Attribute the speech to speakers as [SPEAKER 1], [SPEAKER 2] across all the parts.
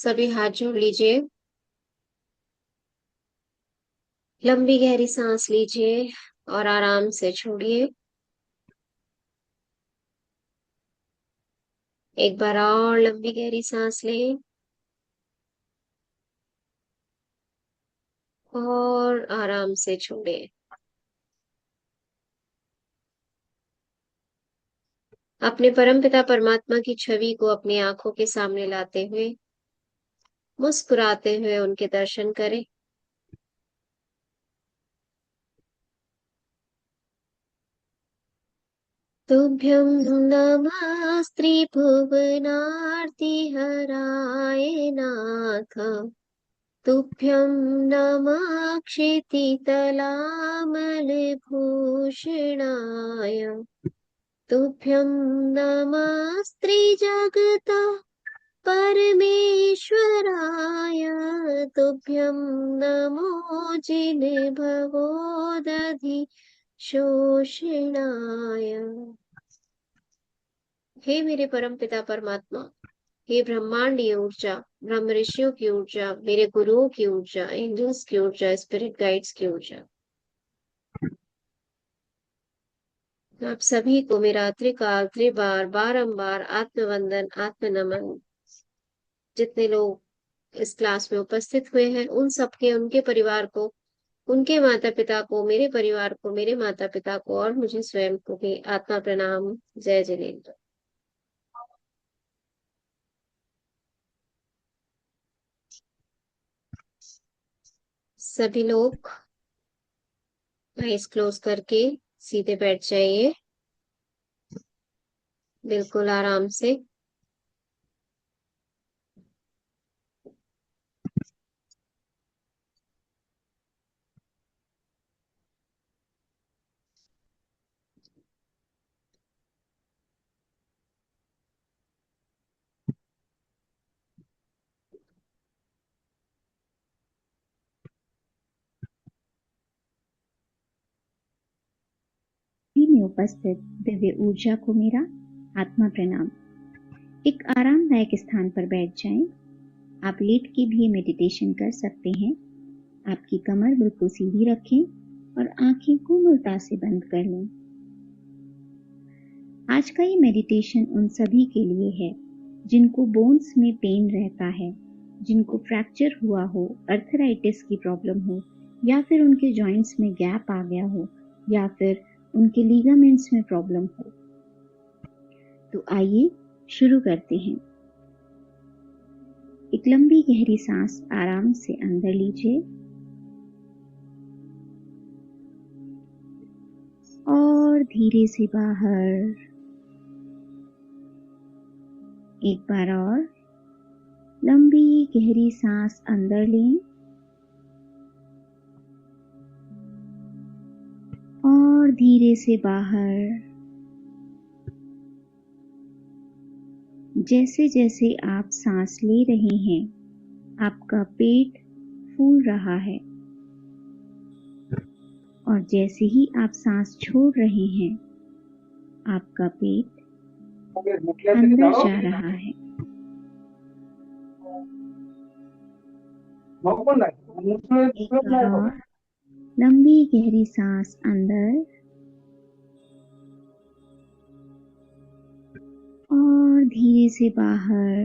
[SPEAKER 1] सभी हाथ जोड़ लीजिए। लंबी गहरी सांस लीजिए और आराम से छोड़िए। एक बार और लंबी गहरी सांस लें और आराम से छोड़ें। अपने परमपिता परमात्मा की छवि को अपनी आंखों के सामने लाते हुए मुस्कुराते हुए उनके दर्शन करें। तुभ्यं नमः स्त्रीभुवनार्तिहराय नाथ। तुभ्यं नमः क्षितितलामलभूषणाय। तुभ्यं नमः स्त्रीजगतः परमेश्वराय। तुभ्यं नमो जिनभवोदधि शोषणाय। हे मेरे परम पिता परमात्मा, हे ब्रह्मांडीय ऊर्जा, ब्रह्म ऋषियों की ऊर्जा, मेरे गुरुओं की ऊर्जा, एंजल्स की ऊर्जा, स्पिरिट गाइड्स की ऊर्जा, आप सभी को मेरा त्रिकाल त्रिबार बारंबार आत्मवंदन आत्म नमन। जितने लोग इस क्लास में उपस्थित हुए हैं उन सबके, उनके परिवार को, उनके माता पिता को, मेरे परिवार को, मेरे माता पिता को और मुझे स्वयं को भी आत्मा प्रणाम। जय जिनेन्द्र। सभी लोग आइज क्लोज करके सीधे बैठ जाइए, बिल्कुल आराम से।
[SPEAKER 2] में उपस्थित दिव्य ऊर्जा को मेरा आत्मा प्रणाम। एक आरामदायक स्थान पर बैठ जाएं। आप लेट के भी मेडिटेशन कर सकते हैं। आपकी कमर बिल्कुल सीधी रखें और आंखें कोमलता से बंद कर लें। आज का ये मेडिटेशन उन सभी के लिए है जिनको बोन्स में पेन रहता है, जिनको फ्रैक्चर हुआ हो, अर्थराइटिस की प्रॉब्लम हो, या फिर उनके जॉइंट्स में गैप आ गया हो, या फिर उनके लिगामेंट्स में प्रॉब्लम हो। तो आइए शुरू करते हैं। एक लंबी गहरी सांस आराम से अंदर लीजिए और धीरे से बाहर। एक बार और लंबी गहरी सांस अंदर लें और धीरे से बाहर। जैसे जैसे आप सांस ले रहे हैं आपका पेट फूल रहा है, और जैसे ही आप सांस छोड़ रहे हैं आपका पेट अंदर जा रहा है। एक बार और लंबी गहरी सांस अंदर और धीरे से बाहर।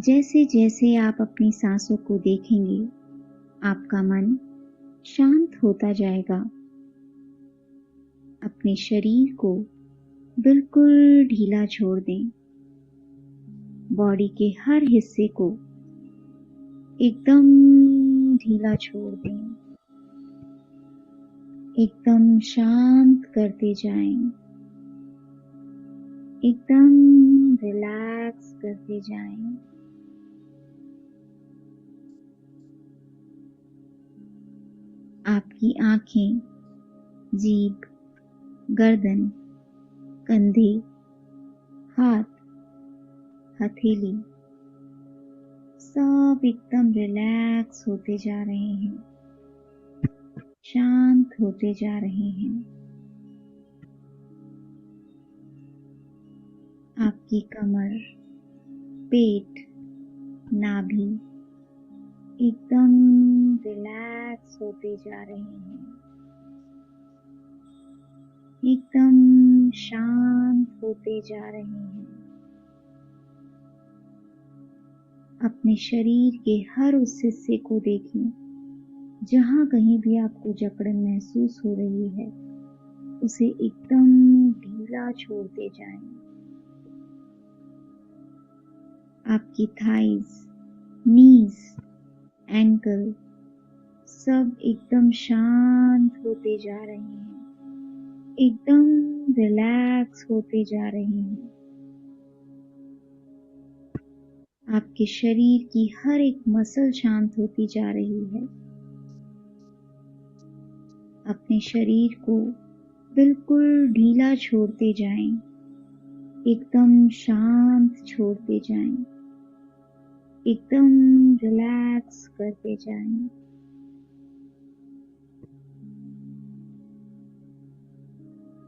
[SPEAKER 2] जैसे जैसे आप अपनी सांसों को देखेंगे आपका मन शांत होता जाएगा। अपने शरीर को बिल्कुल ढीला छोड़ दें। बॉडी के हर हिस्से को एकदम ढीला छोड़ दें। एकदम शांत करते जाएं। एकदम रिलैक्स करते जाएं। आपकी आंखें, जीभ, गर्दन, कंधे, हाथ, हथेली सब एकदम रिलैक्स होते जा रहे हैं, शांत होते जा रहे हैं। आपकी आपकी कमर, पेट, नाभि एकदम रिलैक्स होते जा रहे हैं, एकदम शांत होते जा रहे हैं। अपने शरीर के हर उस हिस्से को देखें जहां कहीं भी आपको जकड़न महसूस हो रही है, उसे एकदम ढीला छोड़ते जाएं। आपकी थाइज, नीज, एंकल सब एकदम शांत होते जा रहे हैं, एकदम रिलैक्स होते जा रहे हैं। आपके शरीर की हर एक मसल शांत होती जा रही है। अपने शरीर को बिल्कुल ढीला छोड़ते जाएं, एकदम शांत छोड़ते जाएं, एकदम रिलैक्स करते जाएं।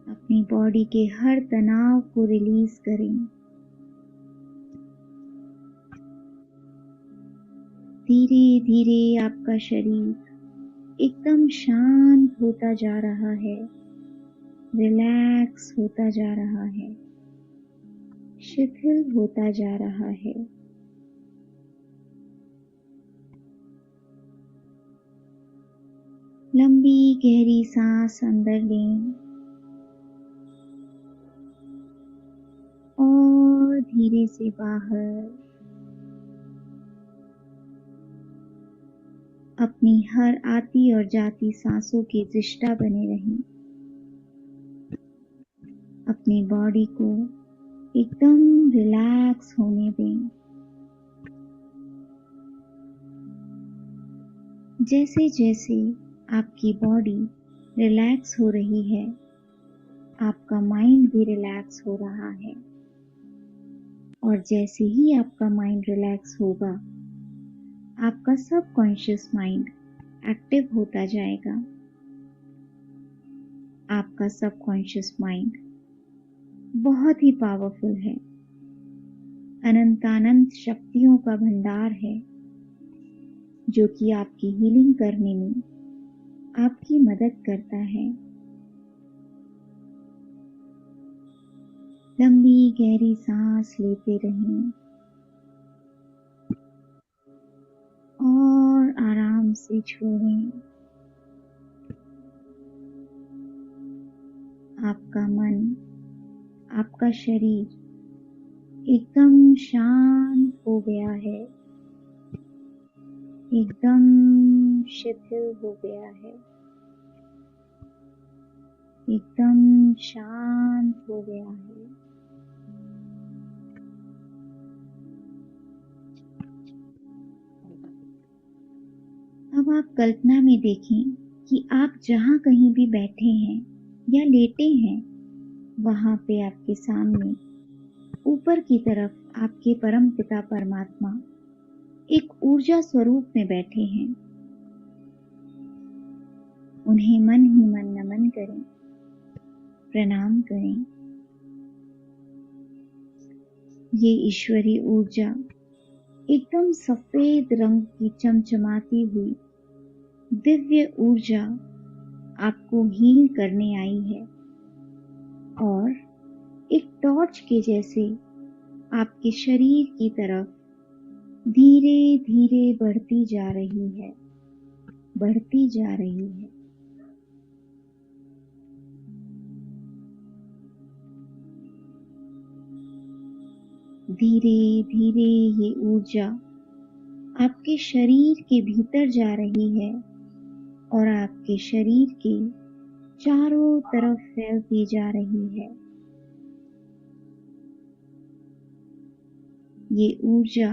[SPEAKER 2] अपनी बॉडी के हर तनाव को रिलीज करें। धीरे धीरे आपका शरीर एकदम शांत होता जा रहा है, रिलैक्स होता जा रहा है, शिथिल होता जा रहा है। लंबी गहरी सांस अंदर लें और धीरे से बाहर। अपनी हर आती और जाती सांसों की दृष्टा बने रहें। अपनी बॉडी को एकदम रिलैक्स होने दें। जैसे जैसे आपकी बॉडी रिलैक्स हो रही है, आपका माइंड भी रिलैक्स हो रहा है। और जैसे ही आपका माइंड रिलैक्स होगा, आपका सबकॉन्शियस माइंड एक्टिव होता जाएगा। आपका सबकॉन्शियस माइंड बहुत ही पावरफुल है, अनंतानंत शक्तियों का भंडार है, जो कि आपकी हीलिंग करने में आपकी मदद करता है। लंबी गहरी सांस लेते रहें और आराम से छोड़ें। आपका मन, आपका शरीर एकदम शांत हो गया है, एकदम शिथिल हो गया है, एकदम शांत हो गया है। अब आप कल्पना में देखें कि आप जहां कहीं भी बैठे हैं या लेटे हैं, वहां पे आपके सामने ऊपर की तरफ आपके परम पिता परमात्मा एक ऊर्जा स्वरूप में बैठे हैं। उन्हें मन ही मन नमन करें, प्रणाम करें। ये ईश्वरीय ऊर्जा एकदम सफेद रंग की चमचमाती हुई दिव्य ऊर्जा आपको हील करने आई है और एक टॉर्च के जैसे आपके शरीर की तरफ धीरे धीरे बढ़ती जा रही है, बढ़ती जा रही है। धीरे धीरे ये ऊर्जा आपके शरीर के भीतर जा रही है और आपके शरीर के चारों तरफ फैलती जा रही है। ये ऊर्जा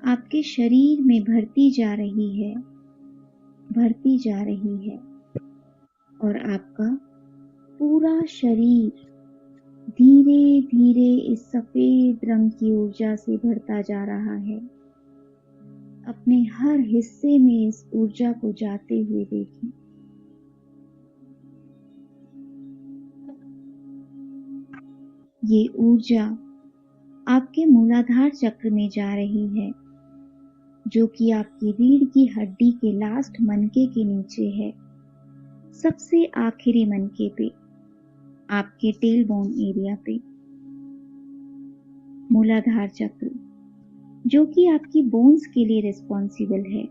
[SPEAKER 2] आपके शरीर में भरती जा रही है, भरती जा रही है और आपका पूरा शरीर धीरे धीरे इस सफेद रंग की ऊर्जा से भरता जा रहा है। अपने हर हिस्से में इस ऊर्जा को जाते हुए देखें। ये ऊर्जा आपके मूलाधार चक्र में जा रही है, जो कि आपकी रीढ़ की हड्डी के लास्ट मनके के नीचे है, सबसे आखिरी मनके पे, आपके टेल बोन एरिया पे। मूलाधार चक्र जो कि आपकी बोन्स के लिए रिस्पॉन्सिबल है।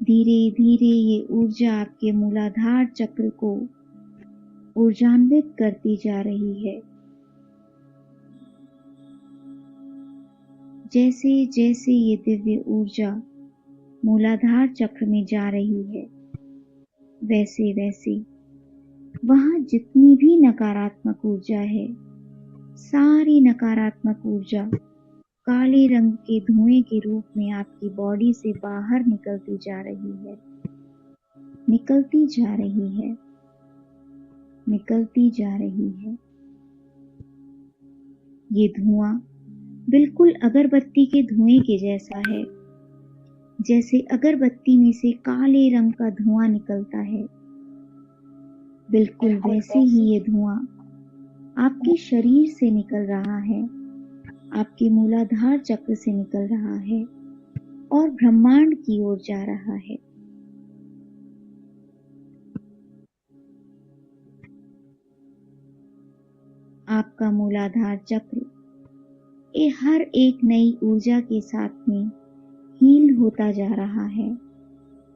[SPEAKER 2] धीरे धीरे ये ऊर्जा आपके मूलाधार चक्र को ऊर्जान्वित करती जा रही है। जैसे जैसे ये दिव्य ऊर्जा मूलाधार चक्र में जा रही है, वैसे वैसे वहां जितनी भी नकारात्मक ऊर्जा है, सारी नकारात्मक ऊर्जा काले रंग के धुएं के रूप में आपकी बॉडी से बाहर निकलती जा रही है, निकलती जा रही है, निकलती जा रही है। ये धुआं बिल्कुल अगरबत्ती के धुएं के जैसा है। जैसे अगरबत्ती में से काले रंग का धुआं निकलता है, बिल्कुल वैसे ही ये धुआं आपके शरीर से निकल रहा है, आपके मूलाधार चक्र से निकल रहा है और ब्रह्मांड की ओर जा रहा है। आपका मूलाधार चक्र ये हर एक नई ऊर्जा के साथ में हील होता जा रहा है,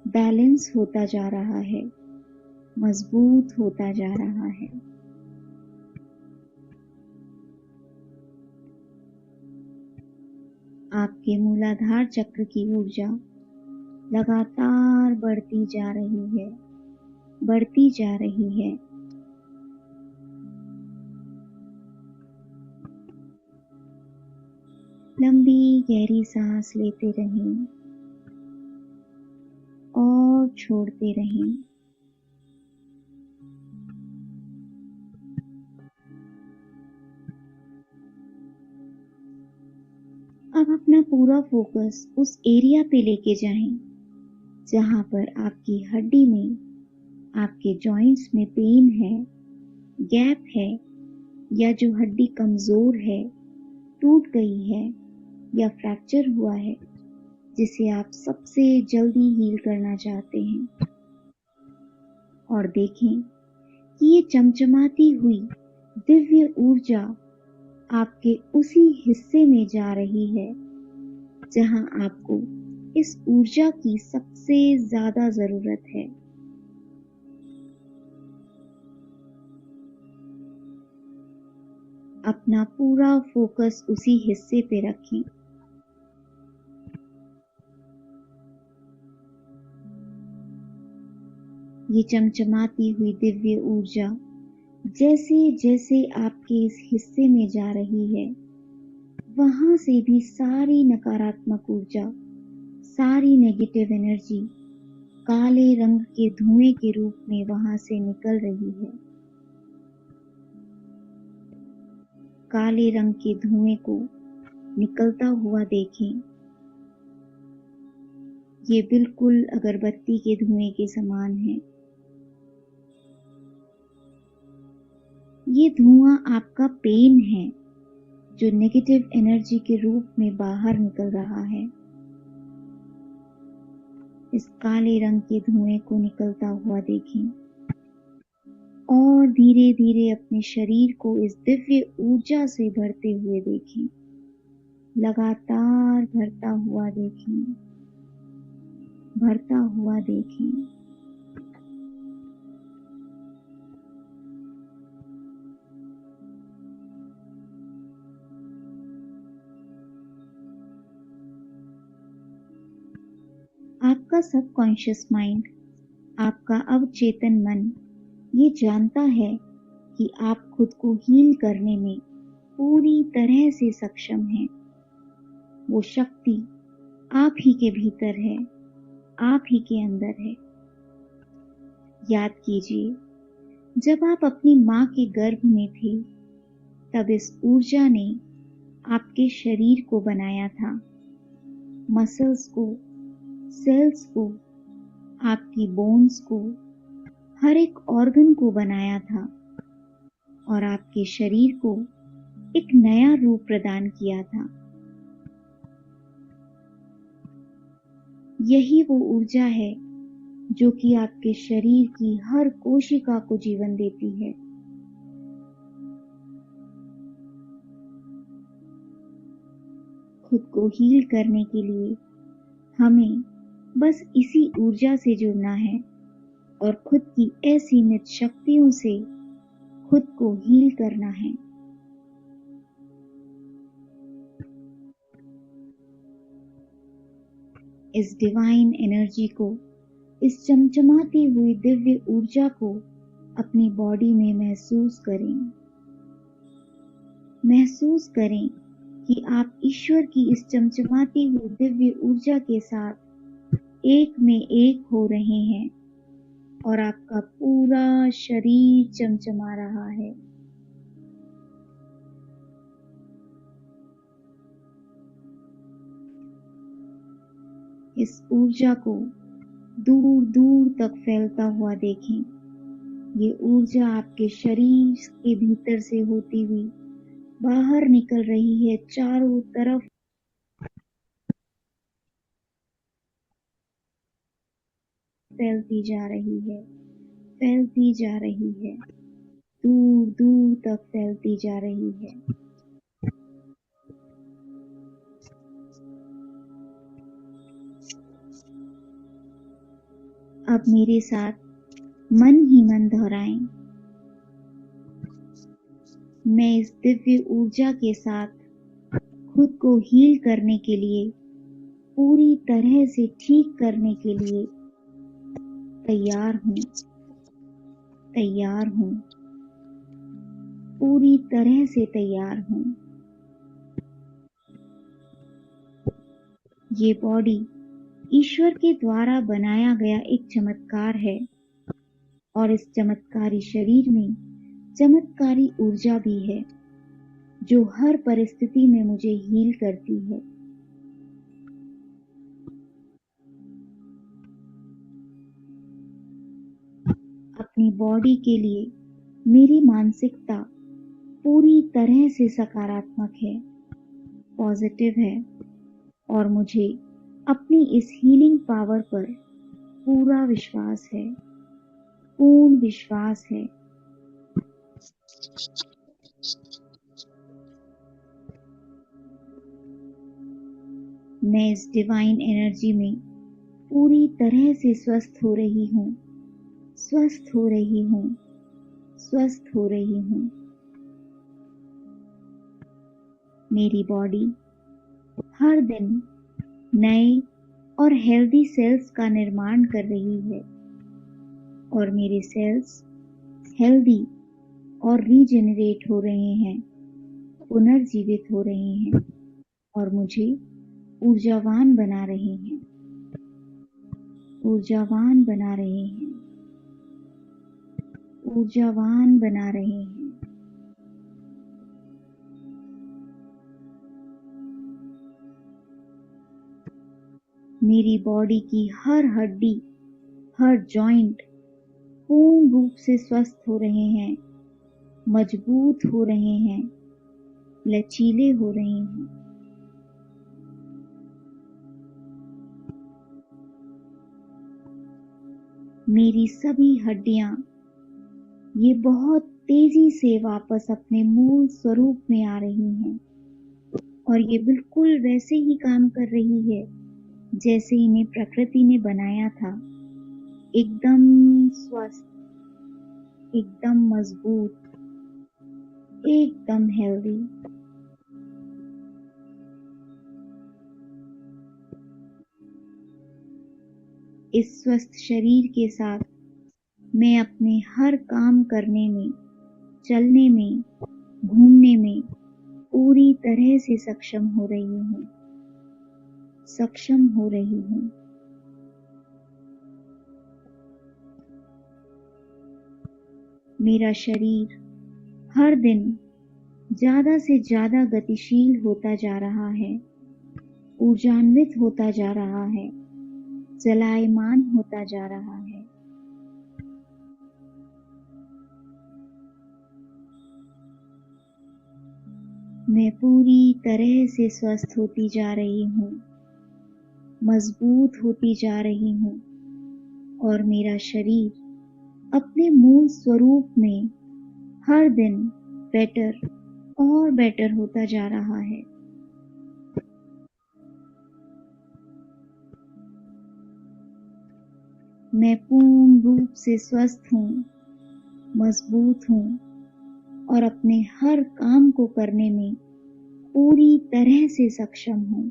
[SPEAKER 2] बैलेंस होता जा रहा है, मजबूत होता जा रहा है। आपके मूलाधार चक्र की ऊर्जा लगातार बढ़ती जा रही है, बढ़ती जा रही है। लंबी गहरी सांस लेते रहें और छोड़ते रहें। अब अपना पूरा फोकस उस एरिया पे लेके जाएं जहां पर आपकी हड्डी में, आपके जॉइंट्स में पेन है, गैप है, या जो हड्डी कमजोर है, टूट गई है या फ्रैक्चर हुआ है, जिसे आप सबसे जल्दी हील करना चाहते हैं। और देखें कि ये चमचमाती हुई दिव्य ऊर्जा आपके उसी हिस्से में जा रही है जहां आपको इस ऊर्जा की सबसे ज्यादा जरूरत है। अपना पूरा फोकस उसी हिस्से पे रखें। ये चमचमाती हुई दिव्य ऊर्जा जैसे जैसे आपके इस हिस्से में जा रही है, वहां से भी सारी नकारात्मक ऊर्जा, सारी नेगेटिव एनर्जी काले रंग के धुएं के रूप में वहां से निकल रही है। काले रंग के धुएं को निकलता हुआ देखें। ये बिल्कुल अगरबत्ती के धुएं के समान है। ये धुआं आपका पेन है जो नेगेटिव एनर्जी के रूप में बाहर निकल रहा है। इस काले रंग के धुएं को निकलता हुआ देखें और धीरे धीरे अपने शरीर को इस दिव्य ऊर्जा से भरते हुए देखें। लगातार भरता हुआ देखें, भरता हुआ देखें। आपका सबकॉन्शियस माइंड, आपका अवचेतन मन ये जानता है कि आप खुद को हील करने में पूरी तरह से सक्षम हैं। वो शक्ति आप ही के भीतर है, आप ही के अंदर है। याद कीजिए, जब आप अपनी माँ के गर्भ में थे, तब इस ऊर्जा ने आपके शरीर को बनाया था, मसल्स को, सेल्स को, आपकी बोन्स को, हर एक ऑर्गन को बनाया था और आपके शरीर को एक नया रूप प्रदान किया था। यही वो ऊर्जा है जो कि आपके शरीर की हर कोशिका को जीवन देती है। खुद को हील करने के लिए हमें बस इसी ऊर्जा से जुड़ना है और खुद की असीमित शक्तियों से खुद को हील करना है। इस डिवाइन एनर्जी को, इस चमचमाती हुई दिव्य ऊर्जा को अपनी बॉडी में महसूस करें। महसूस करें कि आप ईश्वर की इस चमचमाती हुई दिव्य ऊर्जा के साथ एक में एक हो रहे हैं और आपका पूरा शरीर चमचमा रहा है। इस ऊर्जा को दूर दूर तक फैलता हुआ देखें। ये ऊर्जा आपके शरीर के भीतर से होती हुई बाहर निकल रही है, चारों तरफ फैलती जा रही है, फैलती जा रही है, दूर दूर तक फैलती जा रही है। अब मेरे साथ मन ही मन दोहराएं। मैं इस दिव्य ऊर्जा के साथ खुद को हील करने के लिए, पूरी तरह से ठीक करने के लिए तैयार हूँ, तैयार हूँ, पूरी तरह से तैयार हूँ। ये बॉडी ईश्वर के द्वारा बनाया गया एक चमत्कार है और इस चमत्कारी शरीर में चमत्कारी ऊर्जा भी है जो हर परिस्थिति में मुझे हील करती है। अपनी बॉडी के लिए मेरी मानसिकता पूरी तरह से सकारात्मक है, पॉजिटिव है और मुझे अपनी इस हीलिंग पावर पर पूरा विश्वास है, पूर्ण विश्वास है। मैं इस डिवाइन एनर्जी में पूरी तरह से स्वस्थ हो रही हूँ, स्वस्थ हो रही हूँ, स्वस्थ हो रही हूँ। मेरी बॉडी हर दिन नए और हेल्दी सेल्स का निर्माण कर रही है और मेरे सेल्स हेल्दी और रीजेनरेट हो रहे हैं, पुनर्जीवित हो रहे हैं और मुझे ऊर्जावान बना रहे हैं, ऊर्जावान बना रहे हैं, ऊर्जावान बना रहे हैं। मेरी बॉडी की हर हड्डी, हर जॉइंट पूर्ण रूप से स्वस्थ हो रहे हैं, मजबूत हो रहे हैं, लचीले हो रहे हैं। मेरी सभी हड्डियां ये बहुत तेजी से वापस अपने मूल स्वरूप में आ रही हैं और ये बिल्कुल वैसे ही काम कर रही है जैसे इन्हें प्रकृति ने बनाया था, एकदम स्वस्थ, एकदम मजबूत, एकदम हेल्दी। इस स्वस्थ शरीर के साथ मैं अपने हर काम करने में, चलने में, घूमने में पूरी तरह से सक्षम हो रही हूँ, सक्षम हो रही हूँ। मेरा शरीर हर दिन ज्यादा से ज्यादा गतिशील होता जा रहा है, ऊर्जान्वित होता जा रहा है, चलायमान होता जा रहा है। मैं पूरी तरह से स्वस्थ होती जा रही हूँ, मजबूत होती जा रही हूँ और मेरा शरीर अपने मूल स्वरूप में हर दिन बेटर और बेटर होता जा रहा है। मैं पूर्ण रूप से स्वस्थ हूँ, मजबूत हूँ और अपने हर काम को करने में पूरी तरह से सक्षम हूँ।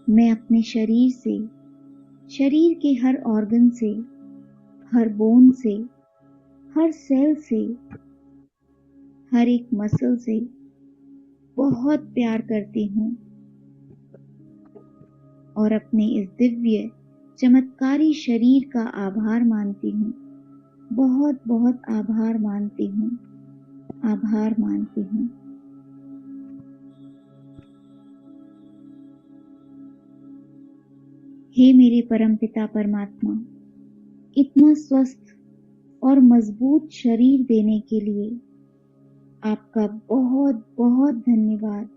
[SPEAKER 2] मैं अपने शरीर से, शरीर के हर ऑर्गन से, हर बोन से, हर सेल से, हर एक मसल से बहुत प्यार करती हूँ और अपने इस दिव्य चमत्कारी शरीर का आभार मानती हूँ। बहुत बहुत आभार मानती हूँ, आभार मानती हूँ। हे मेरे परमपिता परमात्मा, इतना स्वस्थ और मजबूत शरीर देने के लिए आपका बहुत बहुत धन्यवाद।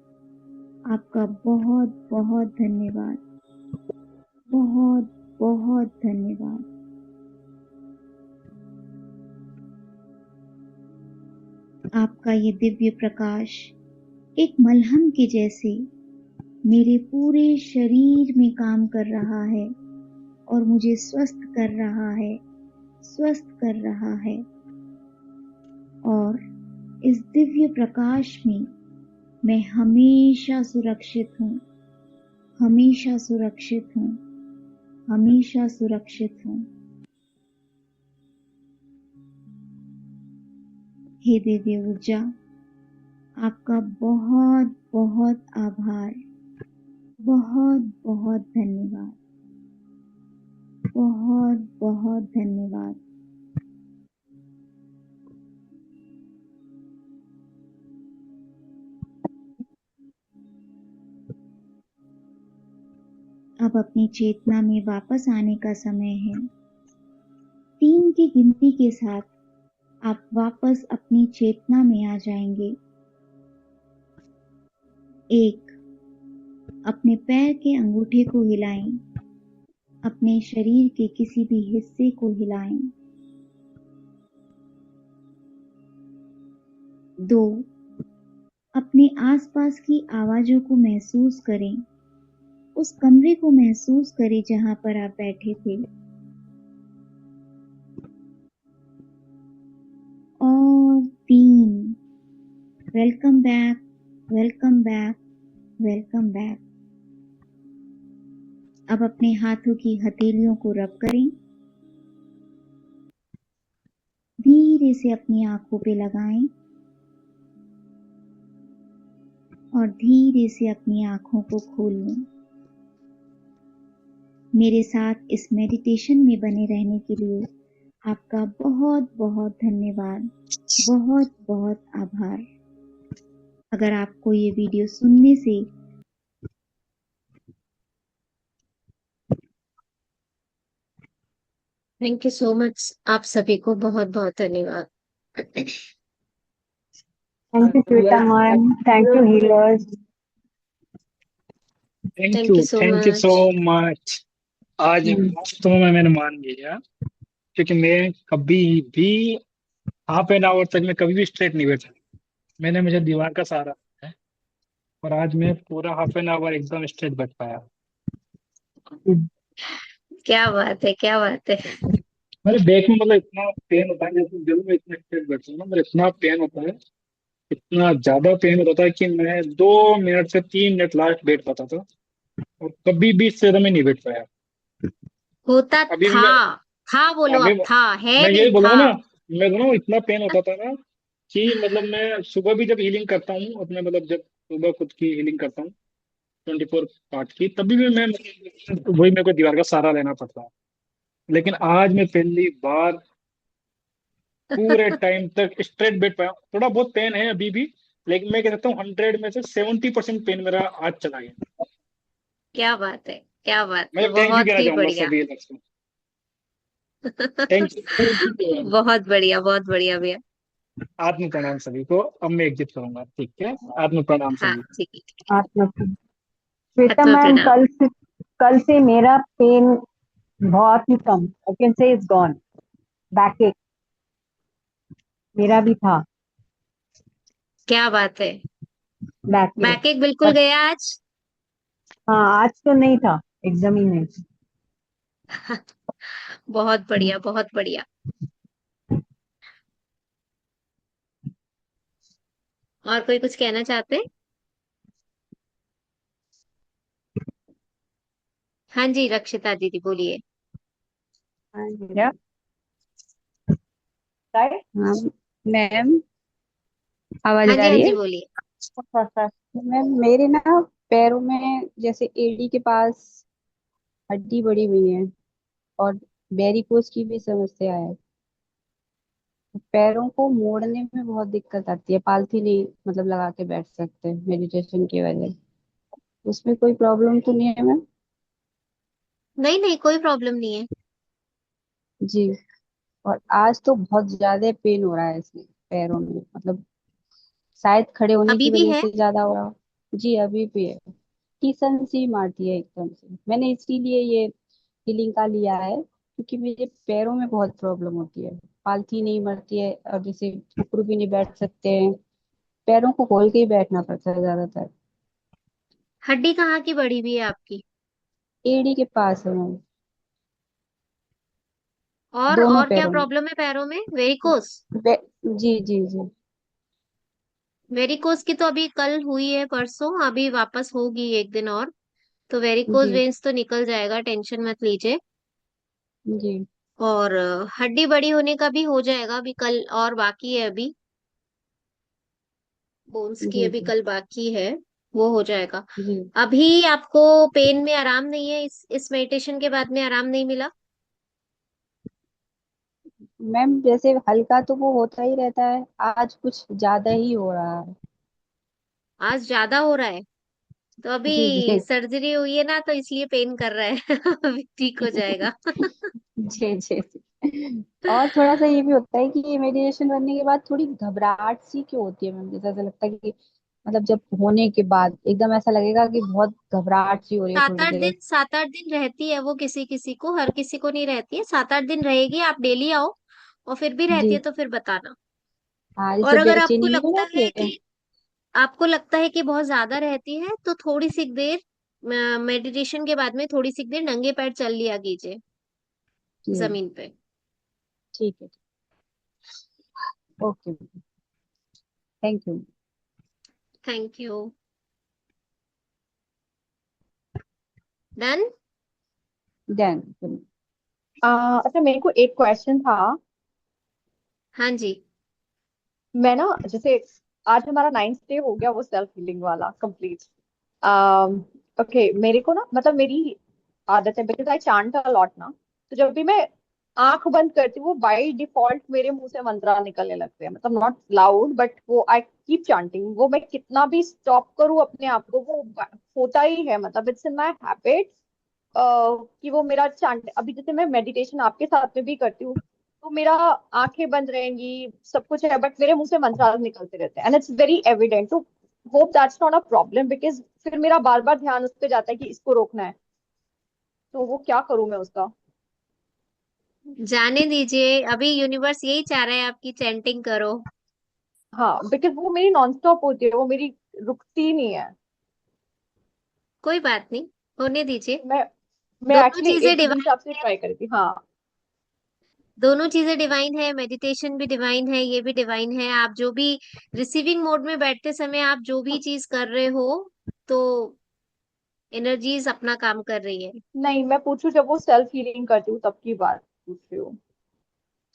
[SPEAKER 2] आपका बहुत बहुत धन्यवाद। बहुत बहुत धन्यवाद। आपका ये दिव्य प्रकाश एक मलहम के जैसे मेरे पूरे शरीर में काम कर रहा है और मुझे स्वस्थ कर रहा है, स्वस्थ कर रहा है। और इस दिव्य प्रकाश में मैं हमेशा सुरक्षित हूँ, हमेशा सुरक्षित हूँ, हमेशा सुरक्षित हूँ। हे दिव्य ऊर्जा, आपका बहुत बहुत आभार। बहुत बहुत धन्यवाद। बहुत बहुत धन्यवाद। अब अपनी चेतना में वापस आने का समय है। 3 की गिनती के साथ आप वापस अपनी चेतना में आ जाएंगे। 1, अपने पैर के अंगूठे को हिलाएं, अपने शरीर के किसी भी हिस्से को हिलाएं। 2, अपने आसपास की आवाजों को महसूस करें, उस कमरे को महसूस करें जहां पर आप बैठे थे। और 3, welcome back, welcome back, welcome back. अब अपने हाथों की हथेलियों को रब करें, धीरे से अपनी आंखों पे लगाएं और धीरे से अपनी आंखों को खोल लें। मेरे साथ इस मेडिटेशन में बने रहने के लिए आपका बहुत बहुत धन्यवाद। बहुत बहुत आभार। अगर आपको ये वीडियो सुनने से
[SPEAKER 1] थैंक यू सो मच। आप सभी को बहुत बहुत धन्यवाद।
[SPEAKER 3] Thank you, Shweta ma'am. Thank you, healers.
[SPEAKER 1] Thank you so
[SPEAKER 4] thank you so
[SPEAKER 1] much.
[SPEAKER 4] Much. आज वास्तव में मैंने मान लिया, क्योंकि मैं कभी भी हाफ एन आवर तक मैं कभी भी स्ट्रेट नहीं बैठा। मैंने मुझे दीवार का सहारा है और आज मैं पूरा हाफ एन आवर एकदम स्ट्रेट बैठ पाया।
[SPEAKER 1] क्या बात है, क्या बात है।
[SPEAKER 4] मेरे बैक में मतलब इतना पेन होता है, जैसे जब मैं इतना स्ट्रेट बैठता हूँ ना, मेरे इतना पेन होता है, इतना ज्यादा पेन होता है कि मैं 2 मिनट से 3 मिनट लास्ट बैठ पाता था और कभी भी इससे ज्यादा मैं नहीं बैठ पाया।
[SPEAKER 1] होता
[SPEAKER 4] अभी भी
[SPEAKER 1] था।
[SPEAKER 4] मैं
[SPEAKER 1] था बोलो,
[SPEAKER 4] अभी
[SPEAKER 1] अब था है
[SPEAKER 4] मैं
[SPEAKER 1] नहीं
[SPEAKER 4] यही बोल रहा
[SPEAKER 1] था।
[SPEAKER 4] हूँ ना, मैं बोल रहा हूँ इतना पेन होता था ना कि मतलब मैं सुबह भी जब हीलिंग करता हूँ अपने, मतलब जब सुबह खुद की हीलिंग करता हूँ 24 पार्ट की, तभी भी मैं मतलब वही मेरे को दीवार का सहारा लेना पड़ता है। लेकिन आज मैं पहली बार पूरे टाइम तक स्ट्रेट बैठ पाया हूँ। थोड़ा बहुत पेन है अभी भी, लेकिन मैं कह सकता हूँ 100 में से 70% पेन मेरा आज चला गया।
[SPEAKER 1] क्या बात है, क्या बात है,
[SPEAKER 4] मैं थैंक यू
[SPEAKER 1] बहुत
[SPEAKER 4] कहना
[SPEAKER 1] ही
[SPEAKER 4] चाहूंगा
[SPEAKER 1] बढ़िया।
[SPEAKER 4] सभी लक्ष्य को। Thank you.
[SPEAKER 1] बहुत बढ़िया, बहुत बढ़िया भैया।
[SPEAKER 4] आत्म प्रणाम सभी को। अब मैं एग्जिट करूंगा, ठीक है। आत्म प्रणाम
[SPEAKER 1] हाँ
[SPEAKER 4] सभी को।
[SPEAKER 1] ठीक है, ठीक
[SPEAKER 3] आत्मा श्वेता
[SPEAKER 1] है। आत्म
[SPEAKER 3] मैम,
[SPEAKER 1] प्रणाम।
[SPEAKER 3] कल से मेरा पेन बहुत ही कम, I can say it's gone. Back एक मेरा भी था।
[SPEAKER 1] क्या बात है,
[SPEAKER 3] बैक एक।
[SPEAKER 1] बैकएक बिल्कुल
[SPEAKER 3] बट
[SPEAKER 1] गया आज।
[SPEAKER 3] हाँ, आज तो नहीं था, एकदम ही नहीं था।
[SPEAKER 1] बहुत बढ़िया, बहुत बढ़िया। और कोई कुछ कहना चाहते हैं? हाँ जी, रक्षिता दीदी बोलिए।
[SPEAKER 3] हाँ जी। क्या है?
[SPEAKER 5] हाँ मैम, आवाज
[SPEAKER 1] हाँ
[SPEAKER 5] आ
[SPEAKER 1] जी, हाँ
[SPEAKER 5] रही
[SPEAKER 1] जी
[SPEAKER 5] है।
[SPEAKER 1] बोलिए।
[SPEAKER 5] मैम मेरे ना पैरों में जैसे एड़ी के पास हड्डी बड़ी हुई है और वेरिकोज की भी समस्या है। पैरों को मोड़ने में बहुत दिक्कत आती है, पालथी नहीं मतलब लगा के बैठ सकते मेडिटेशन की वजह। उसमें कोई प्रॉब्लम तो नहीं है मैम?
[SPEAKER 1] नहीं नहीं, कोई प्रॉब्लम नहीं है।
[SPEAKER 5] जी। और आज तो बहुत ज्यादा पेन हो रहा है इसमें पैरों में, मतलब शायद खड़े होने
[SPEAKER 1] अभी
[SPEAKER 5] की
[SPEAKER 1] भी
[SPEAKER 5] वजह
[SPEAKER 1] है?
[SPEAKER 5] से ज्यादा हो रहा हो। जी अभी भी है। टीसन सी मारती है एकदम से। मैंने इसीलिए ये हीलिंग का लिया है क्योंकि मेरे पैरों में बहुत प्रॉब्लम होती है। पालथी नहीं मरती है और जैसे घुटरू भी नहीं बैठ सकते हैं। पैरों को खोल के ही बैठना पड़ता है ज्यादातर।
[SPEAKER 1] हड्डी कहाँ की बढ़ी हुई है आपकी?
[SPEAKER 5] एड़ी के पास है मैम। दोनों
[SPEAKER 1] और क्या
[SPEAKER 5] पैरों में।
[SPEAKER 1] प्रॉब्लम है पैरों में? वेरिकोस?
[SPEAKER 5] जी जी जी।
[SPEAKER 1] वेरिकोस की तो अभी कल हुई है, परसों, अभी वापस होगी एक दिन और। तो वेरिकोस
[SPEAKER 5] जी
[SPEAKER 1] वेन्स तो निकल जाएगा, टेंशन मत लीजिए।
[SPEAKER 5] जी
[SPEAKER 1] और हड्डी बड़ी होने का भी हो जाएगा, अभी कल और बाकी है अभी। बोन्स की
[SPEAKER 5] जी
[SPEAKER 1] अभी
[SPEAKER 5] जी
[SPEAKER 1] कल बाकी है, वो हो जाएगा।
[SPEAKER 5] जी।
[SPEAKER 1] अभी आपको पेन में आराम नहीं है? इस मेडिटेशन के बाद में आराम नहीं मिला?
[SPEAKER 5] मैम जैसे हल्का तो वो होता ही रहता है, आज कुछ ज्यादा ही हो रहा है।
[SPEAKER 1] आज ज्यादा हो रहा है? तो
[SPEAKER 5] जी
[SPEAKER 1] अभी
[SPEAKER 5] जी
[SPEAKER 1] सर्जरी हुई है ना, तो इसलिए पेन कर रहा है। अभी ठीक हो जाएगा।
[SPEAKER 5] जी जी जी। और थोड़ा सा ये भी होता है कि मेडिटेशन करने के बाद थोड़ी घबराहट सी क्यों होती है मैम, जैसे ऐसा लगता है कि मतलब जब होने के बाद एकदम ऐसा लगेगा कि बहुत घबराहट सी हो रही है
[SPEAKER 1] सात
[SPEAKER 5] थोड़ी
[SPEAKER 1] आठ
[SPEAKER 5] देर।
[SPEAKER 1] दिन 7-8 दिन रहती है वो, किसी किसी को, हर किसी को नहीं रहती है। 7-8 दिन रहेगी, आप डेली आओ। और फिर भी रहती है
[SPEAKER 5] जी।
[SPEAKER 1] तो फिर बताना।
[SPEAKER 5] हाँ
[SPEAKER 1] और
[SPEAKER 5] जैसे
[SPEAKER 1] अगर
[SPEAKER 5] बेचैनी नहीं हो जाती है।
[SPEAKER 1] आपको लगता है कि बहुत ज्यादा रहती है, तो थोड़ी सी देर मेडिटेशन के बाद में थोड़ी सी देर नंगे पैर चल लिया कीजिए
[SPEAKER 5] जी
[SPEAKER 1] जमीन पे।
[SPEAKER 5] ठीक है। Okay. Thank you.
[SPEAKER 1] Thank you. Done.
[SPEAKER 5] Done.
[SPEAKER 3] अच्छा, मेरे को एक क्वेश्चन था।
[SPEAKER 1] हाँ जी।
[SPEAKER 3] मैं ना, जैसे आज हमारा 9th डे हो गया, वो सेल्फ हीलिंग वाला कंप्लीट। ओके, मेरे को ना, मतलब मेरी आदत है, because I chant a lot ना। तो जब भी मैं आंख बंद करती हूँ, वो बाय डिफॉल्ट मेरे मुंह से मंत्रा निकलने लगते हैं, मतलब नॉट लाउड बट वो आई कीप चांटिंग। वो मैं कितना भी स्टॉप करूँ अपने आप को, वो होता ही है, मतलब इट्स इन माई हैबिट। कि वो मेरा चांट, अभी जैसे मैं मेडिटेशन आपके साथ में भी करती हूँ, तो मेरा आंखें बंद रहेंगी, सब कुछ है, बट मेरे मुंह से मंत्र निकलते रहते हैं, एंड इट्स वेरी एविडेंट। तो hope that's not a problem, because फिर मेरा बार बार ध्यान उस पर जाता है कि इसको रोकना है। तो वो क्या करूं मैं उसका?
[SPEAKER 1] जाने दीजिए, अभी यूनिवर्स यही चाह रहा है आपकी चैंटिंग करो।
[SPEAKER 3] हाँ, बिकॉज वो मेरी नॉन स्टॉप होती है, वो मेरी रुकती ही नहीं है।
[SPEAKER 1] कोई बात नहीं, होने दीजिए।
[SPEAKER 3] मैं मैं
[SPEAKER 1] दोनों
[SPEAKER 3] एक्चुअली
[SPEAKER 1] चीजें
[SPEAKER 3] एक दिन से
[SPEAKER 1] डिवाइन
[SPEAKER 3] आपसे
[SPEAKER 1] है।
[SPEAKER 3] ट्राई करी थी, हाँ।
[SPEAKER 1] दोनों चीजें डिवाइन है, मेडिटेशन भी डिवाइन है, ये भी डिवाइन है। आप जो भी रिसीविंग मोड में बैठते समय आप जो भी चीज कर रहे हो, तो एनर्जीज अपना काम कर रही है।
[SPEAKER 3] नहीं, मैं पूछू जब वो सेल्फ हीलिंग करती हूँ तब की बात पूछ रही हूँ।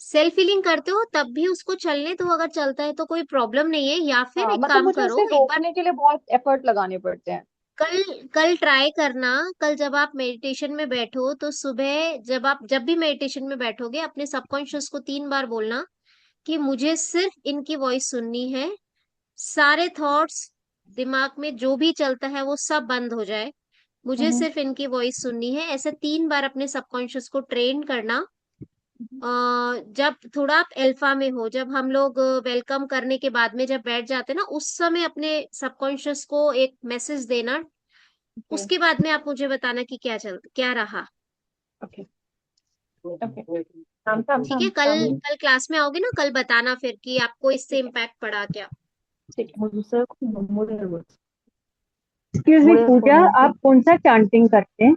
[SPEAKER 1] सेल्फ हीलिंग करते हो तब भी उसको चलने दो, अगर चलता है तो कोई प्रॉब्लम नहीं है। या फिर
[SPEAKER 3] हाँ,
[SPEAKER 1] एक
[SPEAKER 3] मतलब
[SPEAKER 1] काम
[SPEAKER 3] मुझे
[SPEAKER 1] करो,
[SPEAKER 3] उसे
[SPEAKER 1] एक बार
[SPEAKER 3] रोकने के लिए बहुत एफर्ट लगाने पड़ते हैं।
[SPEAKER 1] कल कल ट्राई करना। कल जब आप मेडिटेशन में बैठो तो सुबह जब भी मेडिटेशन में बैठोगे, अपने सबकॉन्शियस को 3 बार बोलना कि मुझे सिर्फ इनकी वॉइस सुननी है। सारे थॉट्स, दिमाग में जो भी चलता है वो सब बंद हो जाए। मुझे सिर्फ इनकी वॉइस सुननी है। ऐसे 3 बार अपने सबकॉन्शियस को ट्रेन करना। जब थोड़ा आप अल्फा में हो, जब हम लोग वेलकम करने के बाद में जब बैठ जाते हैं ना, उस समय अपने सबकॉन्शियस को एक मैसेज देना।
[SPEAKER 3] ओके
[SPEAKER 1] उसके बाद में आप मुझे बताना कि क्या रहा।
[SPEAKER 3] Okay okay. शाम शाम
[SPEAKER 1] ठीक है,
[SPEAKER 3] शाम
[SPEAKER 1] कल
[SPEAKER 3] शाम।
[SPEAKER 1] कल क्लास में आओगे ना, कल बताना फिर कि आपको इससे
[SPEAKER 3] ठीक है
[SPEAKER 1] इम्पैक्ट पड़ा क्या।
[SPEAKER 3] ठीक है। एक्सक्यूज मी पूजा, आप कौन सा चांटिंग करते हैं?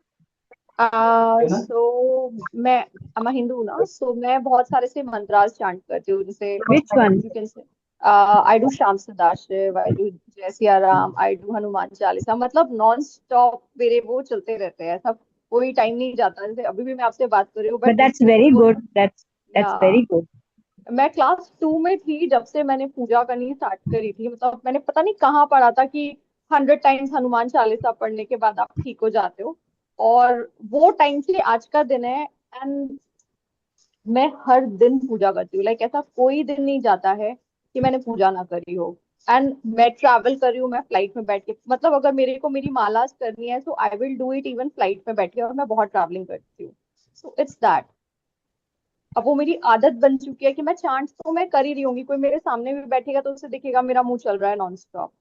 [SPEAKER 3] सो मैं हिंदू ना, सो मैं बहुत सारे से मंत्रास चांट करती हूँ, जैसे which one you can say. I do Shyam सदा शिव, आई डू जय सिया राम, आई डू हनुमान चालीसा, मतलब नॉन स्टॉप मेरे वो चलते रहते हैं, ऐसा कोई टाइम नहीं जाता। जैसे अभी भी मैं आपसे बात कर रही हूँ, but that's very good, that's very good. मैं क्लास 2 में थी जब से मैंने पूजा करनी स्टार्ट करी थी, मतलब मैंने पता नहीं कहाँ पढ़ा था कि 100 टाइम्स हनुमान चालीसा पढ़ने के बाद आप ठीक हो जाते हो। और वो टाइम से आज का दिन है, एंड मैं हर दिन पूजा करती हूँ। लाइक ऐसा कोई दिन नहीं जाता है कि मैंने पूजा ना करी हो। एंड मैं ट्रैवल कर रही हूँ, मैं फ्लाइट में बैठ के, मतलब अगर मेरे को मेरी मालाज करनी है, so I will do it even flight में बैठ के, और मैं बहुत ट्रैवलिंग करती हूँ। So it's that. अब वो मेरी आदत बन चुकी है कि मैं चांट तो मैं कर ही रही होंगी, कोई मेरे सामने भी बैठेगा तो उसे दिखेगा मेरा मुंह चल रहा है नॉन स्टॉप।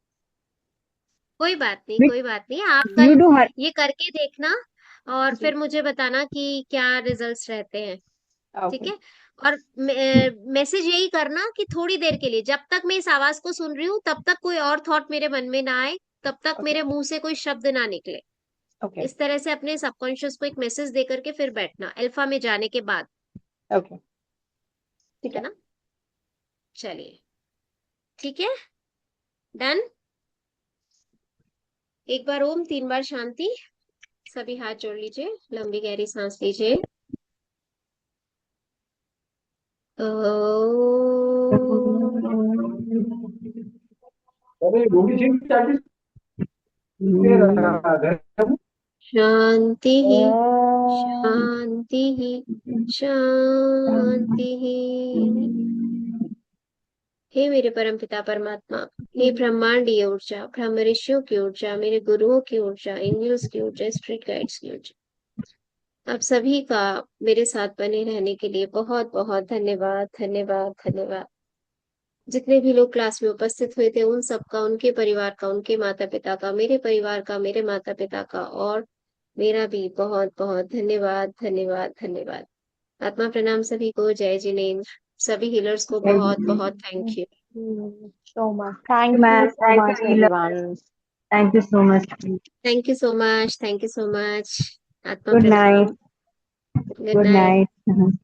[SPEAKER 1] कोई बात नहीं,
[SPEAKER 3] विच
[SPEAKER 1] कोई बात नहीं, आप
[SPEAKER 3] यू
[SPEAKER 1] कल
[SPEAKER 3] डू हर।
[SPEAKER 1] ये करके देखना और
[SPEAKER 3] जी।
[SPEAKER 1] फिर मुझे बताना कि क्या रिजल्ट्स रहते हैं। ठीक
[SPEAKER 3] ओके
[SPEAKER 1] है। और मैसेज यही करना कि थोड़ी देर के लिए, जब तक मैं इस आवाज को सुन रही हूँ तब तक कोई और थॉट मेरे मन में ना आए, तब तक
[SPEAKER 3] ओके
[SPEAKER 1] मेरे मुंह से कोई शब्द ना निकले।
[SPEAKER 3] ओके
[SPEAKER 1] इस तरह से अपने सबकॉन्शियस को एक मैसेज दे करके फिर बैठना अल्फा में जाने के बाद।
[SPEAKER 3] ओके। ठीक
[SPEAKER 1] है
[SPEAKER 3] है।
[SPEAKER 1] ना। चलिए, ठीक है, डन। एक बार ओम, 3 बार शांति। सभी हाथ जोड़ लीजिए, लंबी गहरी सांस लीजिए। शांति ही, शांति ही, शांति ही। हे मेरे परम पिता परमात्मा, हे ब्रह्मांडीय ऊर्जा, ब्रह्म ऋषियों की ऊर्जा, मेरे गुरुओं की ऊर्जा, एंजल्स की ऊर्जा, स्पिरिट गाइड्स की ऊर्जा, आप सभी का मेरे साथ बने रहने के लिए बहुत बहुत धन्यवाद, धन्यवाद, धन्यवाद। जितने भी लोग क्लास में उपस्थित हुए थे, उन सबका, उनके परिवार का, उनके माता पिता का, मेरे परिवार का, मेरे माता पिता का, और मेरा भी बहुत बहुत धन्यवाद, धन्यवाद, धन्यवाद। आत्मा प्रणाम सभी को, जय जिनेन्द्र। सभी हीलर्स को बहुत बहुत thank you.
[SPEAKER 3] So much thank you so much everyone. Thank you so much.
[SPEAKER 1] Thank you so much, thank you so much. आत्मा
[SPEAKER 3] गुड
[SPEAKER 1] प्रणाम।
[SPEAKER 3] Night.
[SPEAKER 1] Good
[SPEAKER 3] good
[SPEAKER 1] night.
[SPEAKER 3] Night.